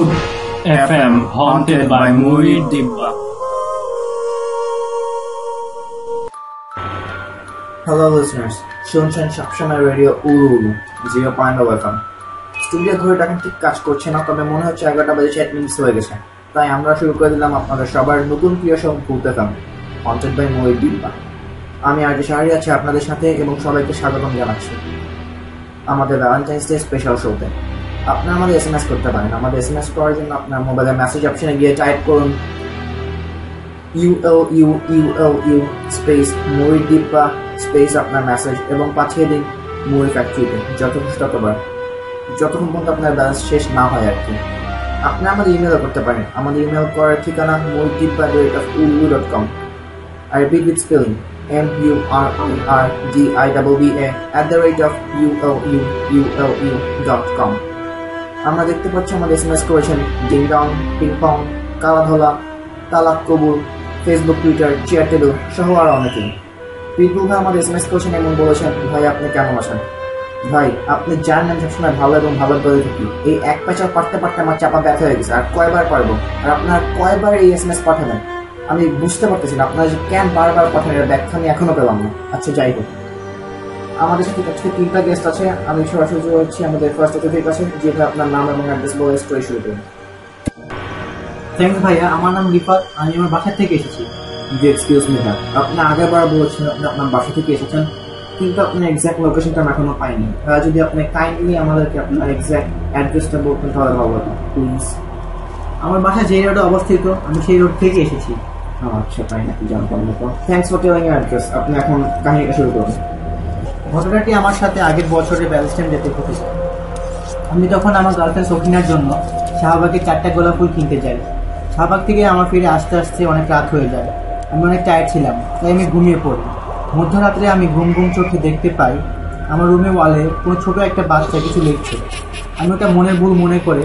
Ululu FM, haunted by Muri Dibba. Hello listeners, শুনছেন সবসময় radio উলুলু 0.0 FM। Studio ঘড়িটা এখন ঠিক কাজ করছে না, তবে মনে হচ্ছে 11টা বেজে 8 মিনিট হয়ে গেছে। তাই আমরা শুরু করে দিলাম আপনাদের সবার নতুন প্রিয় শো ভূত FM, haunted by Muri Dibba। আমি আজকে শাহরি আছি আপনাদের সাথে এবং সবাইকে স্বাগতম জানাচ্ছি আমাদের ভ্যালেন্টাইন্স ডে স্পেশাল শোতে। আপনারা আমাদের SMS করতে পারেন। আমাদের SMS করার জন্য আপনার মোবাইলের মেসেজ অপশনে গিয়ে টাইপ করুন ULU স্পেস মুরি ডিব্বা স্পেস আপনার মেসেজ এবং পাঠিয়ে দিন মুরি ফ্যাক্টরিতে যতক্ষণ পর্যন্ত আপনার ব্যালেন্স শেষ না হয় আর কি। আপনি আমাদের ইমেলও করতে পারেন। আমাদের ইমেল করার ঠিকানা muridibba@ulu.com। I repeat with spelling muridibba@ulu.com। আমরা দেখতে পাচ্ছি আমাদের SMS করেছেন ডিং ডং, পিং পং, কালাধলা, তালাক কবুল, ফেসবুক, টুইটার, চেয়ার টেবিল সহ আরো অনেকেই। পিপুল ভাই আমাদের SMS করেছেন এবং বলেছেন, ভাই আপনি কেমন আছেন? ভাই আপনি জানেন আমি সবসময় ভালো এবং ভালো বলে থাকি। এই এক পেঁচাও পারতে আমার চাপা ব্যথা হয়ে গেছে। আর কয়বার পারবো? আর আপনার কয়বার এই SMS পাঠাবেন আমি বুঝতে পারতেছি না। আপনারা যে কেন বারবার পাঠান এর ব্যাখ্যা আমি এখনো পেলাম না। আচ্ছা যাই হোক, আমাদের সাথে আজকে 3টা গেস্ট আছে। আমি সরাসরি হচ্ছি আমাদের ফার্স্ট অতিথির কাছে, যেটা আপনার নাম এবং অ্যাড্রেস বলে স্টোরি শুরু করুন। থ্যাংকস ভাইয়া, আমার নাম রিফাত, আমি আমার বাসা থেকে এসেছি। জি এক্সকিউজ মি ভাই, আপনি আগেরবার বলেছেন আপনি আপনার বাসা থেকে এসেছেন, কিন্তু আপনার এক্সাক্ট লোকেশনটা আমি এখনো পাইনি। যদি আপনি কাইন্ডলি আমাদেরকে আপনার এক্সাক্ট অ্যাড্রেসটা বলতেন তাহলে ভালো হতো প্লিজ। আমার বাসা যে রোডে অবস্থিত আমি সেই রোড থেকে এসেছি। আচ্ছা তাই নাকি, জানতাম না তো। Thanks for telling your address. আপনি এখন কাহিনীটা শুরু করুন। ঘটনাটি আমার সাথে আগের বছরে ব্যালেন্টাইন ডেতে ঘটেছে। আমি তখন আমার গার্লফ্রেন্ড সখিনার জন্য শাহবাগে 4টা গোলাপ ফুল কিনতে যাই। শাহবাগ থেকে আমার ফিরে আসতে আসতে অনেক রাত হয়ে যায়। আমি অনেক টায়ার্ড ছিলাম, তাই আমি ঘুমিয়ে পড়ি। মধ্যরাত্রে আমি ঘুম চোখে দেখতে পাই আমার রুমে ওয়ালে কোনো ছোট একটা বাচ্চা কিছু লিখছে। আমি ওটা মনের ভুল মনে করে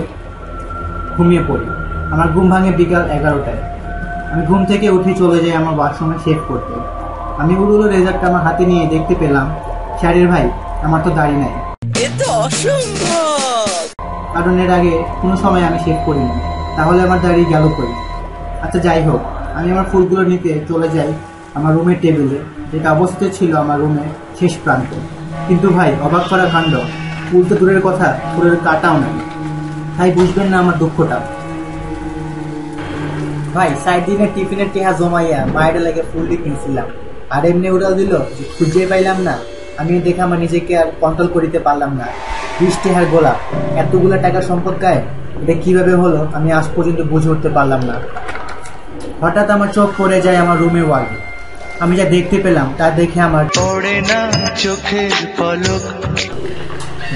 ঘুমিয়ে পড়ি। আমার ঘুম ভাঙে বিকাল 11টায়। আমি ঘুম থেকে উঠে চলে যাই আমার ওয়াশরুমে শেভ করতে। আমি উলুলু রেজারটা আমার হাতে নিয়ে দেখতে পেলাম, শাড়ির ভাই আমার তো দাড়ি নাই, কারণ এর আগে কোনো সময় আমি শেভ করিনি। তাহলে আমার দাড়ি গেল কই? আচ্ছা যাই হোক, আমি আমার ফুলগুলো নিতে চলে যাই আমার রুমের টেবিলে, যেটা অবস্থিত ছিল আমার রুমের শেষ প্রান্তে। কিন্তু ভাই অবাক করা কাণ্ড, ফুল তো দূরের কথা, ফুলের কাটাও নাই। তাই বুঝবেন না আমার দুঃখটা। ভাই 4 দিনের টিফিনের টেহা জমাইয়া মায়ের লাগে ফুলটি কিনছিলাম, আর এমনি উড়াল দিল যে খুঁজে পাইলাম না। আমি দেখে আমার নিজেকে আর কন্ট্রোল করিতে পারলাম না। 20 টেহার গোলাপ, এতগুলো টাকা সম্পদ গায়ে, এটা কিভাবে হলো আমি আজ পর্যন্ত বুঝে উঠতে পারলাম না। হঠাৎ আমার চোখ পড়ে যায় আমার রুমের ওয়ালে। আমি যা দেখতে পেলাম তা দেখে আমার পড়ে না চোখের পলক।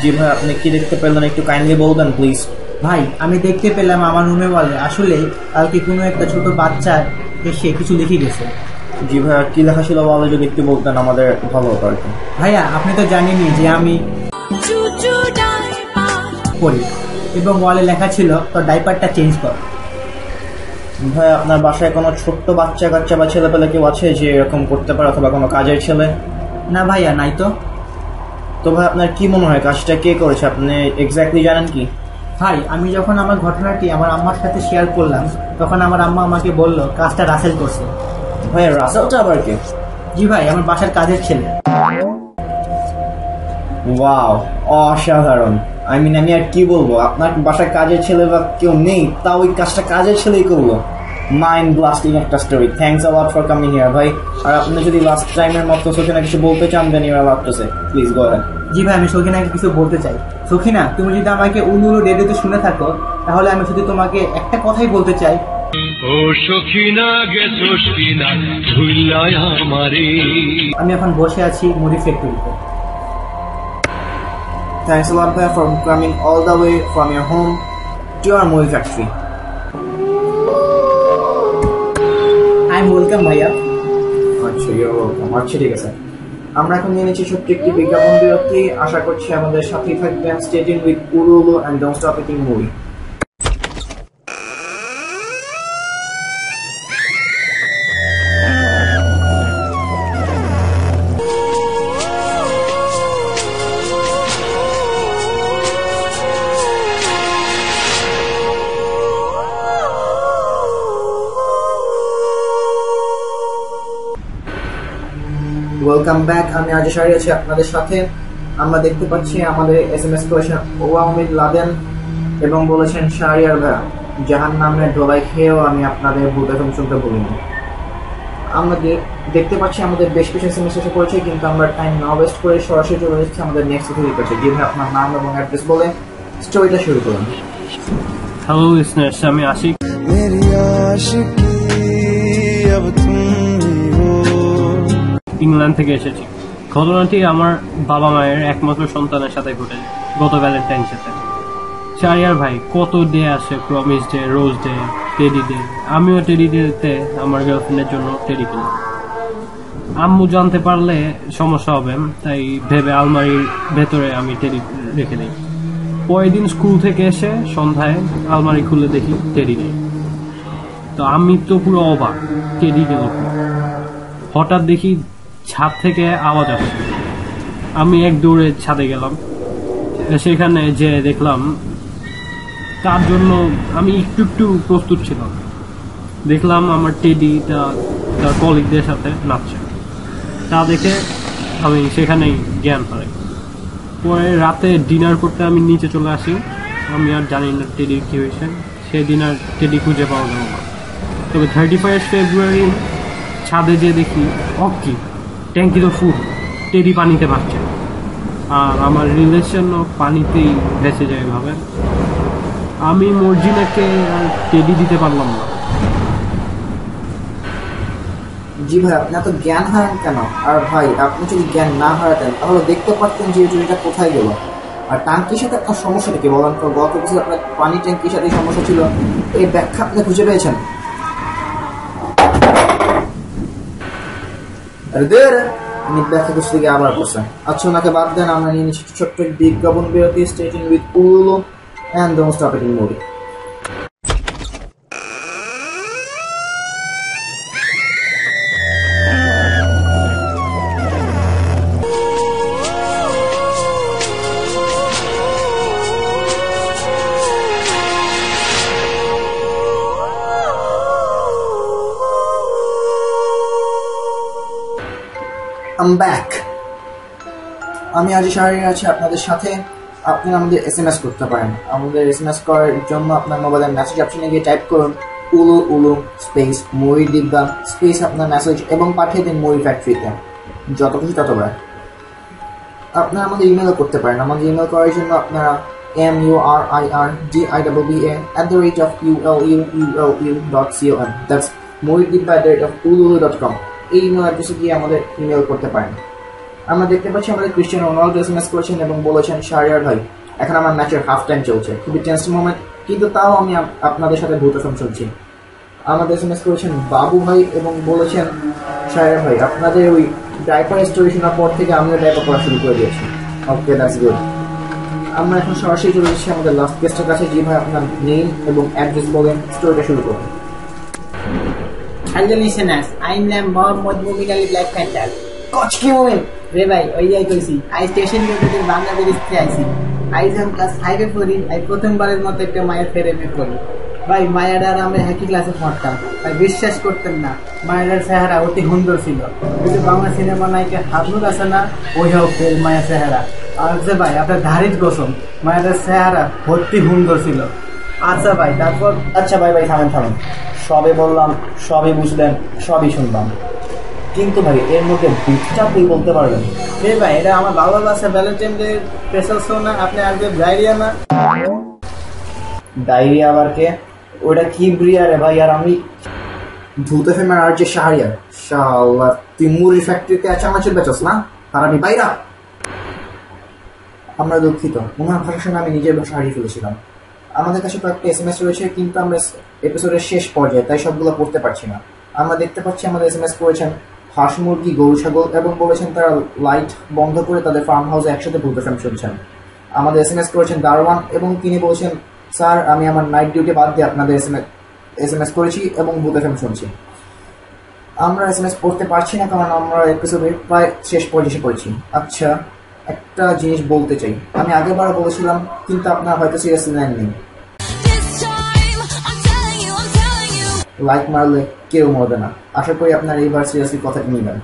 জি ভাই, আপনি কি দেখতে পেলেন একটু কাইন্ডলি বলবেন প্লিজ? ভাই আমি দেখতে পেলাম আমার রুমের ওয়ালে আসলে কালকে কোনো একটা ছোট বাচ্চা এসে কিছু লিখে গেছে। জি ভাইয়া, কি লেখা ছিল বলে যদি একটু বলতেন আমাদের ভালো হতো আর কি। ভাইয়া আপনি তো জানেনই যে আমি পড়ি, এবং ওয়ালে লেখা ছিল তোর ডাইপারটা চেঞ্জ কর। ভাই আপনার বাসায় কোনো ছোট্ট বাচ্চা কাচ্চা বা ছেলে পেলে কেউ আছে যে এরকম করতে পারে, অথবা কোনো কাজের ছেলে? না ভাইয়া, নাই তো। তো ভাই আপনার কি মনে হয় কাজটা কে করেছে, আপনি এক্স্যাক্টলি জানেন কি? ভাই আমি যখন আমার ঘটনাটি আমার আম্মার সাথে শেয়ার করলাম, তখন আমার আম্মা আমাকে বলল কাজটা রাসেল করছে। ভাই রাসেলটা আবার কে? জি ভাই, আমার বাসার কাজের ছেলে। ওয়াও, অসাধারণ। আমি আর কি বলবো, আপনার বাসায় কাজের ছেলে বা কেউ নেই, তা ওই কাজটা কাজের ছেলেই করলো। মাইন্ড ব্লাস্টিং একটা story. Thanks a lot for coming here ভাই। আর আপনি যদি লাস্ট টাইমের মতো সখিনা কিছু বলতে চান, then you are allowed to say. Please go ahead. জি ভাই, আমি সখিনাকে কিছু বলতে চাই। সখিনা, তুমি যদি আমাকে উলুলু রেডিওতে শুনে থাকো, তাহলে আমি শুধু তোমাকে একটা কথাই বলতে চাই। ও সখিনা গেছোস কিনা ভুইল্লাই আমারে। আমি এখন বসে আছি মুড়ি ফ্যাক্টরিতে। Thanks a lot bhai for coming all the way from your home to our movie factory. I'm welcome ভাইয়া। আচ্ছা, you're welcome. আচ্ছা ঠিক আছে, আমরা এখন নিয়ে নিচ্ছি ছোট্ট একটি বিজ্ঞাপন বিরতি। আশা করছি আমাদের সাথেই থাকবেন। Stay tuned with Ululu and don't stop eating movie. Welcome back. আমি আজ শাহরি আছি আপনাদের সাথে। আমরা দেখতে পাচ্ছি আমাদের SMS করেছেন ওয়ামিদ লাদেন এবং বলেছেন শাহরিয়ার ভাইয়া জাহান নামের ডোলাই খেয়েও আমি আপনাদের ভূত FM শুনতে বলিনি। আমরা দেখতে পাচ্ছি আমাদের বেশ কিছু SMS এসে পড়েছে, কিন্তু আমরা টাইম না ওয়েস্ট করে সরাসরি চলে এসেছি আমাদের নেক্সট অতিথির কাছে। জি ভাই, আপনার নাম এবং অ্যাড্রেস বলে স্টোরিটা শুরু করুন। হ্যালো লিসনার্স, আমি আশিক। मेरी आशिकी अब तुम ही हो। ইংল্যান্ড থেকে এসেছি। ঘটনাটি আমার বাবা মায়ের একমাত্র সন্তানের সাথে ঘটেছে গত ভ্যালেন্টাইন্সেতে। শাহরিয়ার ভাই, কত ডে আসে, promise day, rose day, teddy day. আমিও টেডি ডেতে আমার গার্লফ্রেন্ডের জন্য টেডি কিনি। আম্মু জানতে পারলে সমস্যা হবে, তাই ভেবে আলমারির ভেতরে আমি টেডি রেখে দিই। পরের দিন স্কুল থেকে এসে সন্ধ্যায় আলমারি খুলে দেখি টেডি নেই। তো আমি তো পুরো অবাক, টেডি গেল। হঠাৎ দেখি ছাদ থেকে আওয়াজ আসছে। আমি এক দৌড়ে ছাদে গেলাম। সেখানে যে দেখলাম, তার জন্য আমি একটু একটু প্রস্তুত ছিলাম। দেখলাম আমার টেডিটা তার কলিগদের সাথে নাচছে। তা দেখে আমি সেখানেই জ্ঞান হারাই। পরে রাতে ডিনার করতে আমি নিচে চলে আসি। আমি আর জানি না টেডির কী হয়েছে। সেদিন আর টেডি খুঁজে পাওয়া গেল না। তবে 31 ফেব্রুয়ারি ছাদে যেয়ে দেখি কি ট্যাঙ্কি তো ফুল, টেডি পানিতে ভাসছে। আর আমার রিলেশনও পানিতেই ভেসে যায়। ভাবে আমি মর্জিনাকে আর টেডি দিতে পারলাম না। জি ভাই, আপনি এত জ্ঞান হারান কেন? আর ভাই, আপনি যদি জ্ঞান না হারাতেন তাহলে দেখতে পারতেন যে চুরিটা কোথায় গেল। আর ট্যাঙ্কির সাথে আপনার সমস্যাটা কি বলেন তো? গত বছর আপনার পানি ট্যাঙ্কির সাথে সমস্যা ছিল, এই ব্যাখ্যা আপনি খুঁজে পেয়েছেন? ব্যাখ্যা খুঁজতে গিয়ে আবার করছেন। আচ্ছা, ওনাকে বাদ দেন, আমরা নিয়ে নিচ্ছি ছোট্ট বিজ্ঞাপন বিরতি। স্টে টিউনড উইথ উলুলু and don't stop it movie. I'm back. আমি আজ শাহরি আছি আপনাদের সাথে। আপনি আমাদের SMS করতে পারেন। আমাদের SMS করার জন্য আপনার মোবাইলের মেসেজ অপশনে গিয়ে টাইপ করুন উলু উলু স্পেস ময়ূরী দিব্যা স্পেস আপনার মেসেজ এবং পাঠিয়ে দিন ময়ূরী ফ্যাক্টরিতে, যত খুশি ততবার। আপনারা আমাদের ইমেলও করতে পারেন। আমাদের ইমেল করার জন্য আপনারা murdirdiba@ululu.com, দ্যাটস murdirdiba@ululu.com, এই ইমেল অ্যাড্রেসে গিয়ে আমাদের ইমেল করতে পারেন। আমরা দেখতে পাচ্ছি আমাদের ক্রিস্টিয়ানো রোনাল্ডো SMS করেছেন এবং বলেছেন শাহরিয়ার ভাই, এখন আমার ম্যাচের হাফ টাইম চলছে, খুবই টেন্স মোমেন্ট, কিন্তু তাও আমি আপনাদের সাথে ভূত FM শুনছি। আমাদের SMS করেছেন বাবু ভাই এবং বলেছেন শাহরিয়ার ভাই, আপনাদের ওই ডাইপার স্টোরি শোনার পর থেকে আমিও ডাইপার পড়া শুরু করে দিয়েছি। ওকে, দ্যাটস গুড। আমরা এখন সরাসরি চলে এসেছি আমাদের লাস্ট গেস্টের কাছে। জি ভাই, আপনার নেম এবং অ্যাড্রেস বলেন স্টোরিটা শুরু করুন। Hello listeners, I am Mohammad মুমিন আলী ব্ল্যাক প্যান্থার। কোচ কি মুমিন রে ভাই, ওই যাই কইছি, আই স্টেশন গেটে বাংলাদেশ থেকে আইছি। আই যখন ক্লাস 5 এ পড়ি, আই প্রথমবারের মতো একটা মায়ের প্রেমে পড়ি। ভাই, মায়ের আর আমরা একই ক্লাসে পড়তাম। ভাই, বিশ্বাস করতেন না, মায়ের চেহারা অতি সুন্দর ছিল। কিন্তু বাংলা সিনেমা নায়িকা হাবনুর আছে না, ওই হোক মায়ের চেহারা। আর যে ভাই, আপনার ধারিত গোসম, মায়ের চেহারা ভর্তি সুন্দর ছিল। আচ্ছা ভাই, তারপর আচ্ছা ভাই, থামেন। সবে বললাম, সবই বুঝলেন, সবই শুনলাম, কিন্তু ভাই এর মধ্যে বুঝটা আপনি বলতে পারবেন? রে ভাই, এটা আমার বাবার কাছে ভ্যালেন্টাইন ডে স্পেশাল শো না? আপনি আজকে ডায়রিয়া না? ডায়রিয়া আবার কে? ওটা কি ব্রিয়া রে ভাই? আর আমি ভূত FM আর যে শাহরিয়ার, শালা তুই মুড়ি ফ্যাক্টরিতে আচামাচের বেচস না? আর আমি বাইরা। আমরা দুঃখিত, ওনার ভাষা শুনে আমি নিজের ভাষা হারিয়ে ফেলেছিলাম। আমাদের কাছে কয়েকটা SMS রয়েছে, কিন্তু আমরা এপিসোডের শেষ পর্যায়ে, তাই সবগুলো পড়তে পারছি না। আমরা দেখতে পাচ্ছি আমাদের SMS করেছেন হাঁস মুরগি গরু ছাগল এবং বলেছেন তারা লাইট বন্ধ করে তাদের ফার্ম হাউসে একসাথে ভূত FM শুনছেন। আমাদের SMS করেছেন দারওয়ান এবং তিনি বলছেন, স্যার আমি আমার নাইট ডিউটি বাদ দিয়ে আপনাদের SMS করেছি এবং ভূত FM শুনছি। আমরা SMS পড়তে পারছি না কারণ আমরা এপিসোডের প্রায় শেষ পর্যায়ে এসে পড়েছি। আচ্ছা, একটা জিনিস বলতে চাই, আমি আগেরবার বলেছিলাম কিন্তু আপনারা হয়তো সিরিয়াসলি নেননি। লাইক মারলে কেউ মরবে না, আশা করি আপনারা এইবার সিরিয়াসলি কথাটি নিবেন।